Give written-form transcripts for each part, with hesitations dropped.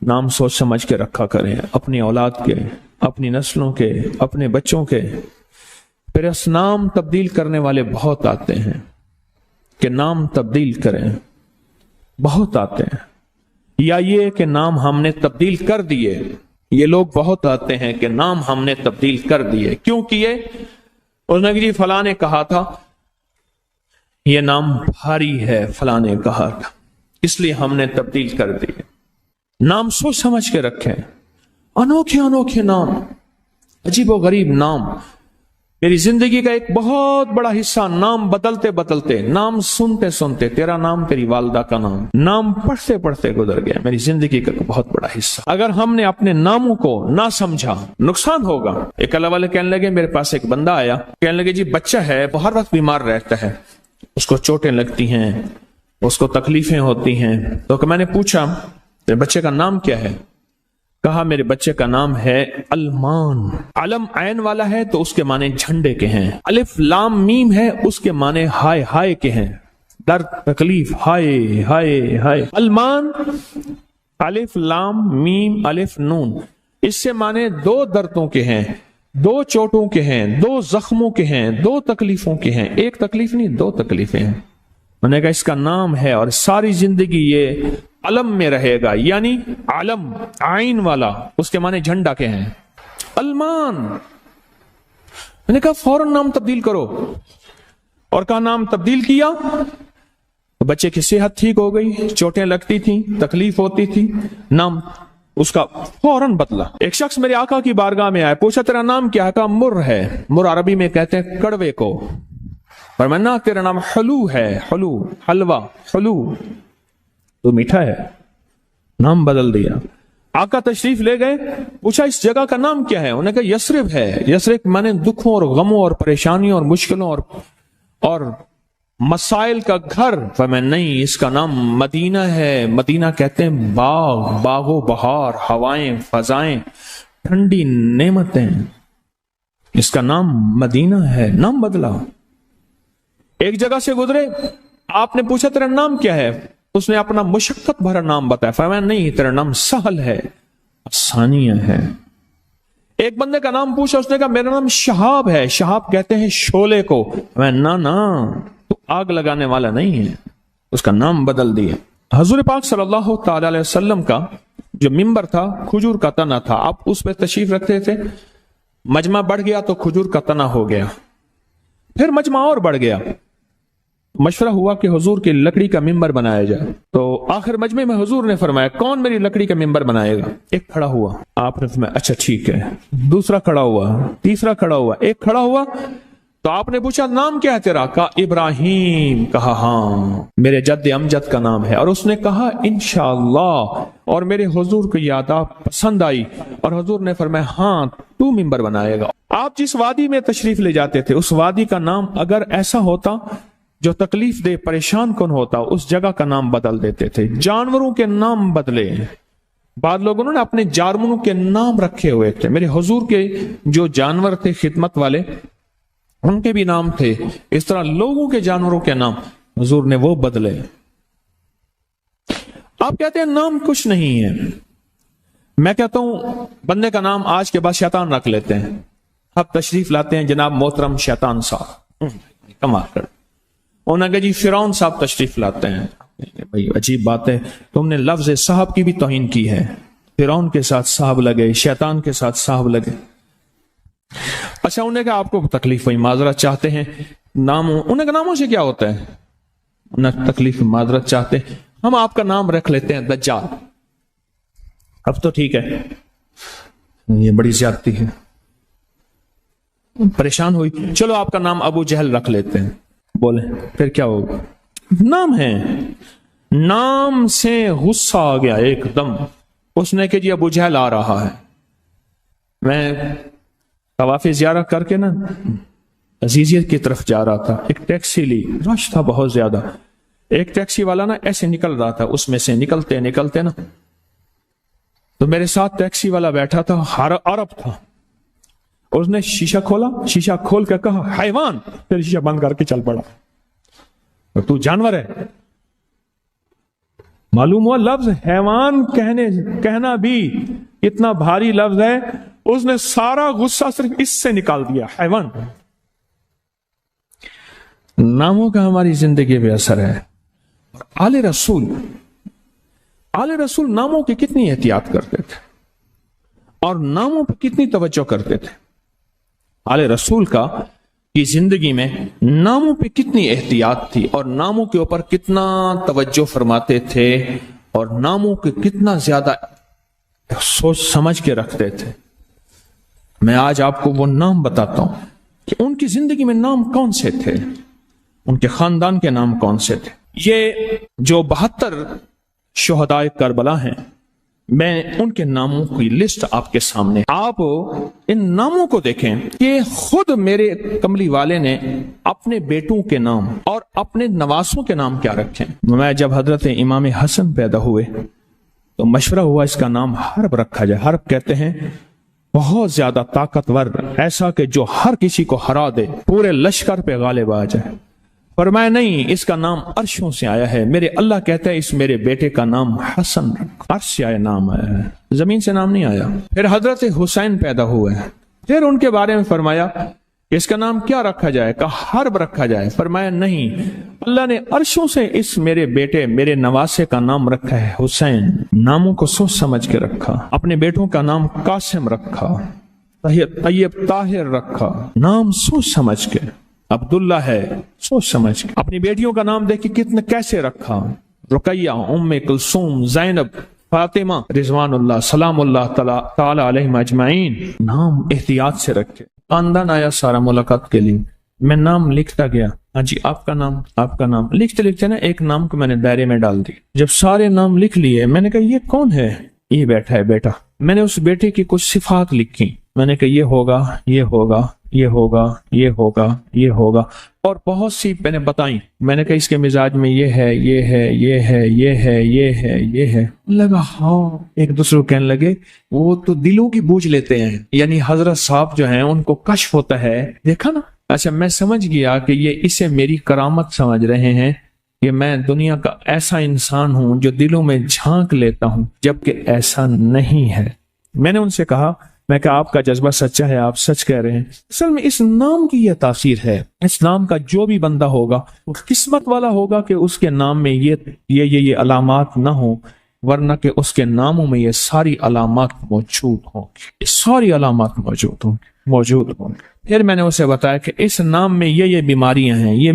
नाम सोच समझ के रखा करें, अपनी औलाद के, अपनी नस्लों के, अपने बच्चों के। फिर इस नाम तब्दील करने वाले बहुत आते हैं कि नाम तब्दील करें, बहुत आते हैं। या ये कि नाम हमने तब्दील कर दिए, ये लोग बहुत आते हैं कि नाम हमने तब्दील कर दिए। क्यों किए? उसने कि जी फलां ने कहा था ये नाम भारी है, फलां ने कहा था, इसलिए हमने तब्दील कर दिए। नाम सोच समझ के रखें, अनोखे अनोखे नाम, अजीबो गरीब नाम। मेरी जिंदगी का एक बहुत बड़ा हिस्सा नाम बदलते बदलते, नाम सुनते सुनते, तेरा नाम तेरी वालदा का नाम पढ़ते पढ़ते गुजर गया। मेरी जिंदगी का बहुत बड़ा हिस्सा। अगर हमने अपने नामों को ना समझा, नुकसान होगा। एक अल्लाह वाले कहने लगे, मेरे पास एक बंदा आया, कहने लगे जी बच्चा है, वो हर वक्त बीमार रहता है, उसको चोटें लगती हैं, उसको तकलीफें होती हैं। तो मैंने पूछा तेरे बच्चे का नाम क्या है? कहा मेरे बच्चे का नाम है अलमान। अलम ऐन वाला है तो उसके माने झंडे के हैं, अलिफ लाम मीम है उसके माने हाय हाय के हैं, दर्द तकलीफ, हाय हाय हाय। अलमान अलिफ लाम मीम अलिफ नून, इससे माने दो दर्दों के हैं, दो चोटों के हैं, दो जख्मों के हैं, दो तकलीफों के हैं। एक तकलीफ नहीं, दो तकलीफें हैं। मैंने कहा इसका नाम है और सारी जिंदगी ये अलम में रहेगा, यानी आलम आइन वाला, उसके माने झंडा के हैं, अलमान। मैंने कहा फौरन नाम तब्दील करो, और कहा नाम तब्दील किया तो बच्चे की सेहत ठीक हो गई, चोटें लगती थी, तकलीफ होती थी, नाम उसका फौरन बदला। एक शख्स मेरे आका की बारगाह में आया, पूछा तेरा नाम क्या है? कहा मुर है। मुर अरबी में कहते हैं कड़वे को। पर मैं ना तेरा नाम हलू है, हलू हलवा, हलू तो मीठा है। नाम बदल दिया। आका तशरीफ ले गए, पूछा इस जगह का नाम क्या है? उन्होंने कहा यसरिब है। यसरिब माने दुखों और गमों और परेशानियों और मुश्किलों और मसाइल का घर। पर मैं नहीं, इसका नाम मदीना है। मदीना कहते हैं बाग, बागो बहार, हवाएं, फजाएं, ठंडी नेमतें, इसका नाम मदीना है। नाम बदला। एक जगह से गुजरे, आपने पूछा तेरा नाम क्या है? उसने अपना मुशक्कत भरा नाम बताया। फरमाया नहीं, तेरा नाम सहल है, आसानिया है। एक बंदे का नाम पूछा, उसने कहा मेरा नाम शहाब है। शहाब कहते हैं शोले को। मैं ना तो आग लगाने वाला नहीं है, उसका नाम बदल दिया। हजूर पाक सल्लल्लाहु अलैहि वसल्लम का जो मिंबर था, खजूर का तना था, आप उस पर तशरीफ रखते थे। मजमा बढ़ गया तो खजूर का तना हो गया, फिर मजमा और बढ़ गया। मशवरा हुआ कि हुजूर की लकड़ी का मिंबर बनाया जाए। तो आखिर मजमे में हुजूर ने फरमाया कौन मेरी लकड़ी का मिंबर बनाएगा? एक खड़ा हुआ, आपने फरमाया अच्छा ठीक है। दूसरा खड़ा हुआ, तीसरा खड़ा हुआ, एक खड़ा हुआ। तो आपने पूछा नाम क्या है तेरा? कहा इब्राहिम। कहा हाँ, मेरे जद्द अमजद का नाम है। और उसने कहा इंशाअल्लाह। और मेरे हुजूर को याद पसंद आई और हुजूर ने फरमाया हाँ तू मिंबर बनाएगा। आप जिस वादी में तशरीफ ले जाते थे, उस वादी का नाम अगर ऐसा होता जो तकलीफ दे, परेशान कौन होता, उस जगह का नाम बदल देते थे। जानवरों के नाम बदले। बाद लोगों ने अपने जानवरों के नाम रखे हुए थे। मेरे हुजूर के जो जानवर थे खिदमत वाले, उनके भी नाम थे। इस तरह लोगों के जानवरों के नाम हुजूर ने वो बदले। आप कहते हैं नाम कुछ नहीं है। मैं कहता हूं बंदे का नाम आज के बाद शैतान रख लेते हैं। अब तशरीफ लाते हैं जनाब मोहतरम शैतान साहब, कमाल कर। उन्होंने कहा जी फिरौन साहब तशरीफ लाते हैं। भाई अजीब बात है, तुमने लफ्ज साहब की भी तौहीन की है। फिरौन के साथ साहब लगे, शैतान के साथ साहब लगे। अच्छा, उन्हें कहा आपको तकलीफ हुई, माजरत चाहते हैं। नामों, उन्हें कहा नामों से क्या होता है? उन्हें तकलीफ माजरत चाहते हैं, हम आपका नाम रख लेते हैं दज्जाल। अब तो ठीक है, ये बड़ी ज्यादती है। परेशान हुई, चलो आपका नाम अबू जहल रख लेते हैं। बोले फिर क्या होगा? नाम है। नाम से गुस्सा आ गया एकदम। उसने कि जी अबू जहल आ रहा है। मैं तवाफ़े ज़ियारत करके ना अजीजियत की तरफ जा रहा था, एक टैक्सी ली, रश था बहुत ज्यादा। एक टैक्सी वाला ना ऐसे निकल रहा था, उसमें से निकलते निकलते ना, तो मेरे साथ टैक्सी वाला बैठा था, अरब था। उसने शीशा खोला, शीशा खोल के कहा हैवान, फिर शीशा बंद करके चल पड़ा। तो तू जानवर है? معلوم ہوا لفظ حیوان کہنا بھی اتنا بھاری لفظ ہے، اس نے سارا غصہ صرف اس سے نکال دیا، حیوان۔ ناموں کا ہماری زندگی پہ اثر ہے۔ آل رسول ناموں کی کتنی احتیاط کرتے تھے اور ناموں پہ کتنی توجہ کرتے تھے۔ آل رسول کی زندگی میں ناموں پہ کتنی احتیاط تھی اور ناموں کے اوپر کتنا توجہ فرماتے تھے اور ناموں کے کتنا زیادہ سوچ سمجھ کے رکھتے تھے۔ میں آج آپ کو وہ نام بتاتا ہوں کہ ان کی زندگی میں نام کون سے تھے، ان کے خاندان کے نام کون سے تھے۔ یہ جو 72 شہدائے کربلا ہیں، میں ان کے ناموں کی لسٹ آپ کے سامنے، آپ ان ناموں کو دیکھیں کہ خود میرے کملی والے نے اپنے بیٹوں کے نام اور اپنے نواسوں کے نام کیا رکھے۔ میں جب حضرت امام حسن پیدا ہوئے تو مشورہ ہوا اس کا نام حرب رکھا جائے۔ حرب کہتے ہیں بہت زیادہ طاقتور، ایسا کہ جو ہر کسی کو ہرا دے، پورے لشکر پہ غالب آ جائے۔ فرمایا نہیں، اس کا نام عرشوں سے آیا ہے، میرے اللہ کہتا ہے اس میرے بیٹے کا نام حسن رکھ، عرش سے آیا نام آیا ہے، زمین سے نام نہیں آیا۔ پھر حضرت حسین پیدا ہوئے، پھر ان کے بارے میں فرمایا اس کا نام کیا رکھا جائے، کہا حرب رکھا جائے۔ فرمایا نہیں، اللہ نے عرشوں سے اس میرے بیٹے میرے نواسے کا نام رکھا ہے حسین۔ ناموں کو سوچ سمجھ کے رکھا۔ اپنے بیٹوں کا نام قاسم رکھا، طیب طاہر رکھا، نام سوچ سمجھ کے۔ عبداللہ ہے، سوچ سمجھ کے۔ اپنی بیٹیوں کا نام دیکھ کے کیسے رکھا، رقیہ، ام کلثوم، زینب، فاطمہ رضوان اللہ سلام اللہ تعالی علیہم اجمعین۔ نام احتیاط سے رکھے۔ خاندان آیا سارا ملاقات کے لیے، میں نام لکھتا گیا، ہاں جی آپ کا نام، آپ کا نام، لکھتے لکھتے نا ایک نام کو میں نے دائرے میں ڈال دی۔ جب سارے نام لکھ لیے، میں نے کہا یہ کون ہے؟ یہ بیٹھا ہے بیٹا۔ میں نے اس بیٹے کی کچھ صفات لکھی، میں نے کہا یہ ہوگا، یہ ہوگا، یہ ہوگا، یہ ہوگا، یہ ہوگا، اور بہت سی میں نے بتائیں۔ میں نے کہا اس کے مزاج میں یہ ہے، یہ ہے، یہ ہے، یہ ہے، یہ ہے، یہ ہے۔ لگا ہاں، ایک دوسرے کو کہنے لگے وہ تو دلوں کی بوجھ لیتے ہیں، یعنی حضرت صاحب جو ہیں ان کو کشف ہوتا ہے، دیکھا نا۔ اچھا، میں سمجھ گیا کہ یہ اسے میری کرامت سمجھ رہے ہیں کہ میں دنیا کا ایسا انسان ہوں جو دلوں میں جھانک لیتا ہوں، جبکہ ایسا نہیں ہے۔ میں نے ان سے کہا، میں کہا آپ کا جذبہ سچا ہے، آپ سچ کہہ رہے ہیں۔ اصل میں اس نام کی یہ تاثیر ہے، اس نام کا جو بھی بندہ ہوگا وہ قسمت والا ہوگا کہ اس کے نام میں یہ علامات نہ ہوں، ورنہ کہ اس کے ناموں میں یہ ساری علامات موجود ہوں، یہ ساری علامات موجود ہوں۔ پھر میں نے اسے بتایا کہ اس نام میں یہ بیماریاں ہیں، یہ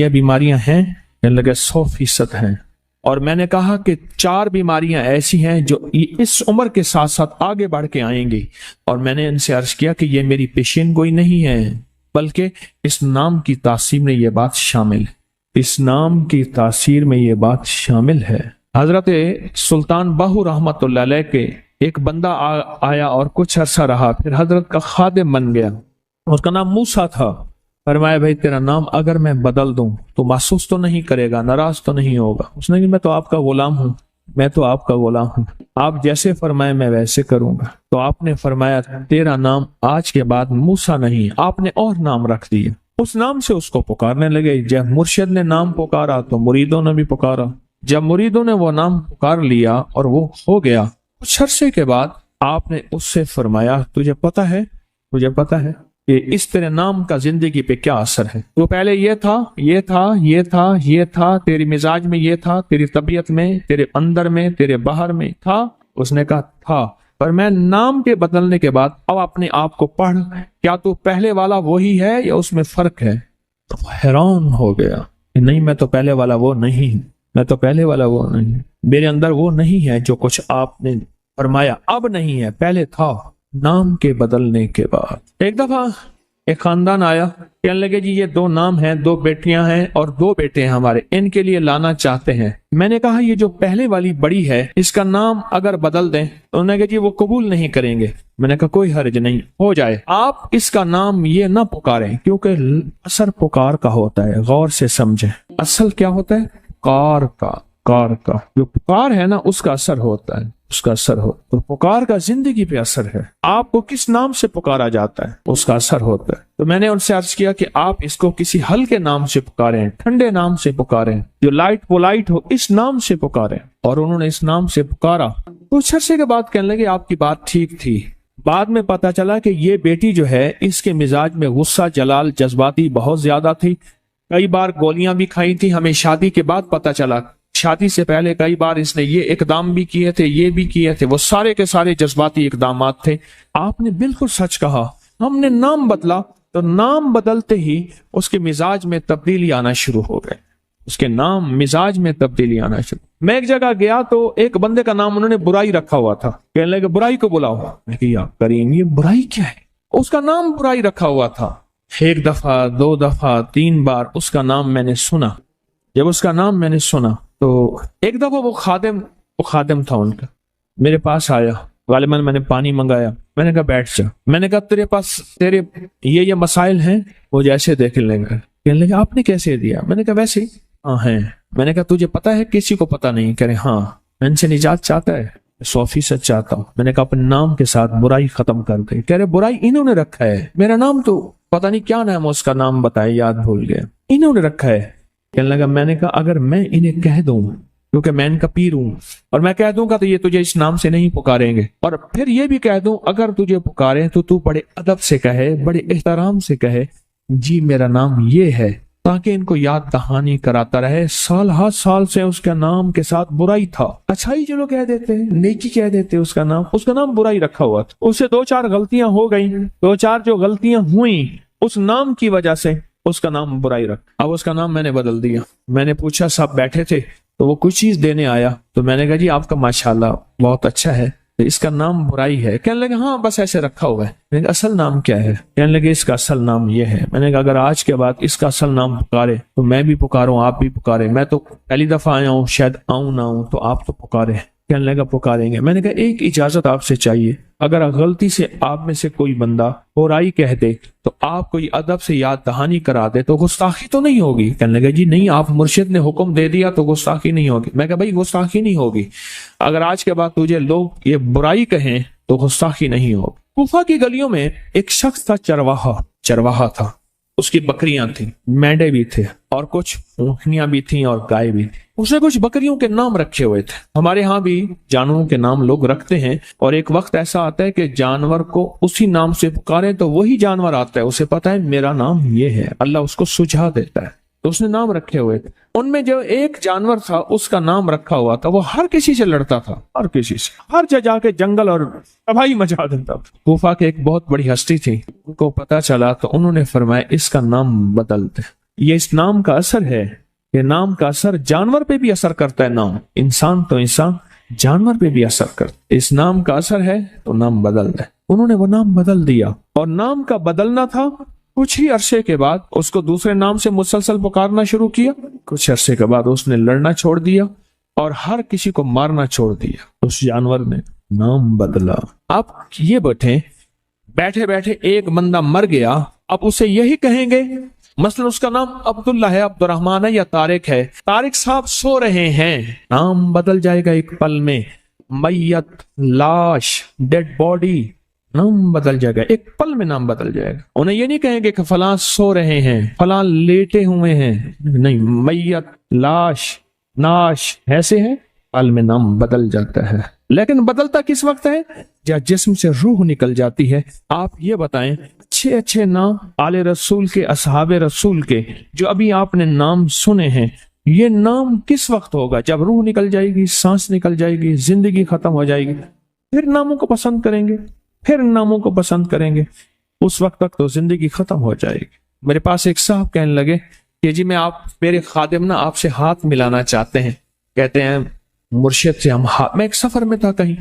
بیماریاں ہیں، کہنے لگے 100% ہیں۔ اور میں نے کہا کہ 4 بیماریاں ایسی ہیں جو اس عمر کے ساتھ ساتھ آگے بڑھ کے آئیں گی، اور میں نے ان سے عرض کیا کہ یہ میری پیشین گوئی نہیں ہے، بلکہ اس نام کی تاثیر میں یہ بات شامل ہے، اس نام کی تاثیر میں یہ بات شامل ہے۔ حضرت سلطان باہو رحمت اللہ علیہ کے ایک بندہ آیا اور کچھ عرصہ رہا، پھر حضرت کا خادم بن گیا، اس کا نام موسیٰ تھا۔ فرمایا بھائی تیرا نام اگر میں بدل دوں تو محسوس تو نہیں کرے گا، ناراض تو نہیں ہوگا؟ اس نے کہا میں تو آپ کا غلام ہوں، میں تو آپ کا غلام ہوں، آپ جیسے فرمائے میں ویسے کروں گا۔ تو آپ نے فرمایا تیرا نام آج کے بعد موسیٰ نہیں، آپ نے اور نام رکھ دیا۔ اس نام سے اس کو پکارنے لگے۔ جب مرشد نے نام پکارا تو مریدوں نے بھی پکارا، جب مریدوں نے وہ نام پکار لیا اور وہ ہو گیا، کچھ عرصے کے بعد آپ نے اس سے فرمایا تجھے پتہ ہے کہ اس تیرے نام کا زندگی پہ کیا اثر ہے؟ تو پہلے یہ تھا، تیری مزاج میں یہ تھا، تیری طبیعت میں، تیرے اندر میں، تیرے باہر میں تھا۔ اس نے کہا تھا، پر میں نام کے بدلنے کے بعد اب اپنے آپ کو پڑھ، کیا تو پہلے والا وہی ہے یا اس میں فرق ہے؟ تو وہ حیران ہو گیا کہ نہیں، میں تو پہلے والا وہ نہیں، میرے اندر وہ نہیں ہے جو کچھ آپ نے فرمایا، اب نہیں ہے، پہلے تھا۔ نام کے بدلنے کے بعد ایک دفعہ ایک خاندان آیا، کہنے لگے جی یہ 2 نام ہیں، 2 بیٹیاں ہیں اور 2 بیٹے ہیں ہمارے، ان کے لیے لانا چاہتے ہیں۔ میں نے کہا یہ جو پہلے والی بڑی ہے اس کا نام اگر بدل دیں تو انہوں نے کہا جی وہ قبول نہیں کریں گے۔ میں نے کہا کوئی حرج نہیں، ہو جائے، آپ اس کا نام یہ نہ پکاریں، کیونکہ اثر پکار کا ہوتا ہے، غور سے سمجھیں۔ اصل کیا ہوتا ہے؟ پکار کا جو پکار ہے نا اس کا اثر ہوتا ہے، تو پکار کا زندگی پہ اثر ہے۔ آپ کو کس نام سے پکارا جاتا ہے اس کا اثر ہوتا ہے۔ تو میں نے ان سے عرض کیا کہ آپ اس کو کسی ہلکے نام سے پکاریں، ٹھنڈے نام سے پکاریں، جو لائٹ پولائٹ ہو، اس نام سے پکاریں۔ और उन्होंने इस नाम से पुकारा। कुछ अरसे के बाद कहने लगे आपकी बात ठीक थी। बाद में पता चला कि ये बेटी जो है इसके मिजाज में गुस्सा, जलाल, जज्बाती बहुत ज्यादा थी। कई बार गोलियां भी खाई थी। हमें शादी के बाद पता चला, शादी से पहले कई बार इसने ये इकदाम भी किए थे, ये भी किए थे। वो सारे के सारे जज्बाती इकदामात थे। आपने बिल्कुल सच कहा। हमने नाम बदला तो नाम बदलते ही उसके मिजाज में तब्दीली आना शुरू हो गए। उसके नाम मिजाज में तब्दीली आना शुरू। मैं एक जगह गया तो एक बंदे का नाम उन्होंने बुराई रखा हुआ था। कहने लगे बुराई को बुलाओ। मैं कहा यार करीम ये बुराई क्या है? उसका नाम बुराई रखा हुआ था। एक दफा, दो दफा, 3 बार उसका नाम मैंने सुना। जब उसका नाम मैंने सुना तो एक दफा वो खादिम था उनका, मेरे पास आया। गालिबन मैंने पानी मंगाया। मैंने कहा बैठ जा। मैंने कहा तेरे पास तेरे ये मसाइल हैं? वो जैसे देख लेंगे। कहने लगे आपने कैसे दिया? मैंने कहा वैसे ही। हाँ है। मैंने कहा तुझे पता है? किसी को पता नहीं। कह रहे हाँ। मैं इनसे निजात चाहता है? 100% चाहता हूँ। मैंने कहा अपने नाम के साथ बुराई खत्म कर दे। कह रहे बुराई इन्होंने रखा है, मेरा नाम तो पता नहीं क्या नाम है उसका, नाम बताए याद भूल गया, इन्होंने रखा है। कहने लगा मैंने कहा अगर मैं इन्हें कह दूं, क्योंकि मैं इनका पीर हूं, और मैं कह दूंगा तो ये तुझे इस नाम से नहीं पुकारेंगे, और फिर ये भी कह दूं अगर तुझे पुकारे तो तू बड़े अदब से कहे, बड़े एहतराम से कहे जी मेरा नाम ये है, ताकि इनको याद दहानी कराता रहे। साल हर साल से उसका नाम के साथ बुराई था। अच्छाई चलो कह देते हैं, नेकी कह देते, उसका नाम बुराई रखा हुआ था। उससे 2-4 गलतियां हो गई। 2-4 जो गलतियां हुई उस नाम की वजह से उसका नाम बुराई रख। अब उसका नाम मैंने बदल दिया। मैंने पूछा, सब बैठे थे तो वो कुछ चीज देने आया, तो मैंने कहा जी आपका माशाल्लाह बहुत अच्छा है, तो इसका नाम बुराई है। कहने लगे हाँ बस ऐसे रखा हुआ है। मैंने कहा असल नाम क्या है? कहने लगे इसका असल नाम ये है। मैंने कहा अगर आज के बाद इसका असल नाम पुकारे तो मैं भी पुकारूं, आप भी पुकारे। मैं तो पहली दफा आया हूँ, शायद आऊं ना आऊं, तो आप तो पुकारे। कहने लगा पुकारेंगे। मैंने कहा एक इजाजत आपसे चाहिए, अगर गलती से आप में से कोई बंदा बुराई कह दे तो आप कोई अदब से याद दहानी करा दे तो गुस्ताखी तो नहीं होगी? कहने लगा जी नहीं, आप मुर्शिद ने हुक्म दे दिया तो गुस्ताखी नहीं होगी। मैं कहा भाई गुस्ताखी नहीं होगी, अगर आज के बाद तुझे लोग ये बुराई कहें तो गुस्ताखी नहीं होगी। कूफा की गलियों में एक शख्स था, चरवाहा था। उसकी बकरियां थी, मेंढे भी थे, और कुछ ऊँटनियां भी थी और गाय भी थी। उसने कुछ बकरियों के नाम रखे हुए थे। हमारे यहाँ भी जानवरों के नाम लोग रखते हैं, और एक वक्त ऐसा आता है कि जानवर को उसी नाम से पुकारे तो वही जानवर आता है, उसे पता है मेरा नाम ये है, अल्लाह उसको सुझा देता है। तो उसने नाम रखे हुए थे। उनमें जो एक जानवर था उसका नाम रखा हुआ था, वो हर किसी से लड़ता था, हर किसी से, हर जगह जाके जंगल और तबाही मचा देता था। कूफा के एक बहुत बड़ी हस्ती थी, उनको पता चला तो उन्होंने फरमाया इसका नाम बदल दे। ये इस नाम का असर है, ये नाम का असर जानवर पे भी असर करता है। नाम इंसान तो इंसान, जानवर पे भी असर करता, इस नाम का असर है तो नाम बदल दे। उन्होंने वो नाम बदल दिया, और नाम का बदलना था। कुछ ही अरसे के बाद उसको दूसरे नाम से मुसलसल पुकारना शुरू किया। कुछ अरसे के बाद उसने लड़ना छोड़ दिया और हर किसी को मारना छोड़ दिया। उस जानवर ने नाम बदला। आप ये बैठे बैठे एक बंदा मर गया, अब उसे यही कहेंगे, मसलन उसका नाम अब्दुल्ला है, अब्दुर्रहमान है या तारिक है, तारिक साहब सो रहे हैं, नाम बदल जाएगा एक पल में। मैयत, लाश, डेड बॉडी, नाम बदल जाएगा एक पल में, नाम बदल जाएगा। उन्हें ये नहीं कहेंगे कि फलां सो रहे हैं, फलां लेटे हुए हैं, नहीं, मैयत, लाश, नाश ऐसे है, पल में नाम बदल जाता है। लेकिन बदलता किस वक्त है? जब जिस्म से रूह निकल जाती है। आप ये बताएं, अच्छे अच्छे नाम आले रसूल के, असहाबे रसूल के, जो अभी आपने नाम सुने हैं, ये नाम किस वक्त होगा? जब रूह निकल जाएगी, सांस निकल जाएगी, जिंदगी खत्म हो जाएगी, फिर नामों को पसंद करेंगे, फिर नामों को पसंद करेंगे। उस वक्त तक तो जिंदगी खत्म हो जाएगी। मेरे पास एक साहब कहने लगे कि जी मेरे खादिम ना आपसे हाथ मिलाना चाहते हैं। कहते हैं मुर्शिद से हम हाथ, मैं एक सफर में था कहीं,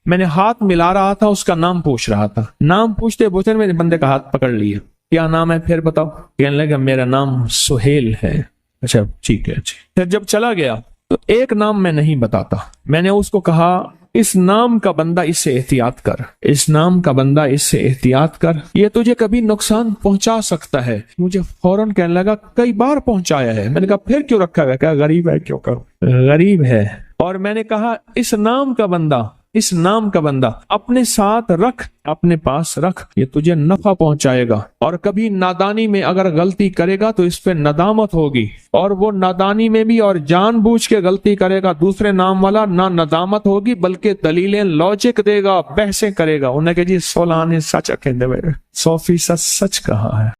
मैंने हाथ मिला रहा था, उसका नाम पूछ रहा था। नाम पूछते पूछते मेरे बंदे का हाथ पकड़ लिया। क्या नाम है फिर बताओ? कहने लगा मेरा नाम सुहेल है। अच्छा ठीक है जी। फिर जब चला गया तो एक नाम मैं नहीं बताता। मैंने उसको कहा इस नाम का बंदा इससे एहतियात कर, इस नाम का बंदा इससे एहतियात कर, ये तुझे कभी नुकसान पहुंचा सकता है। मुझे फौरन कहने लगा कई बार पहुंचाया है। मैंने कहा फिर क्यों रखा है? क्या गरीब है? क्यों करो, गरीब है। और मैंने कहा इस नाम का बंदा اس نام کا بندہ اپنے ساتھ رکھ، اپنے پاس رکھ، یہ تجھے نفع پہنچائے گا۔ اور کبھی نادانی میں اگر غلطی کرے گا تو اس پہ ندامت ہوگی، اور وہ نادانی میں بھی اور جان بوجھ کے غلطی کرے گا دوسرے نام والا، نہ ندامت ہوگی بلکہ دلیلیں لاجک دے گا، بحثیں کرے گا، انہیں کہ جی 16 نے سچ کہندے ہوئے 100% سچ کہا ہے۔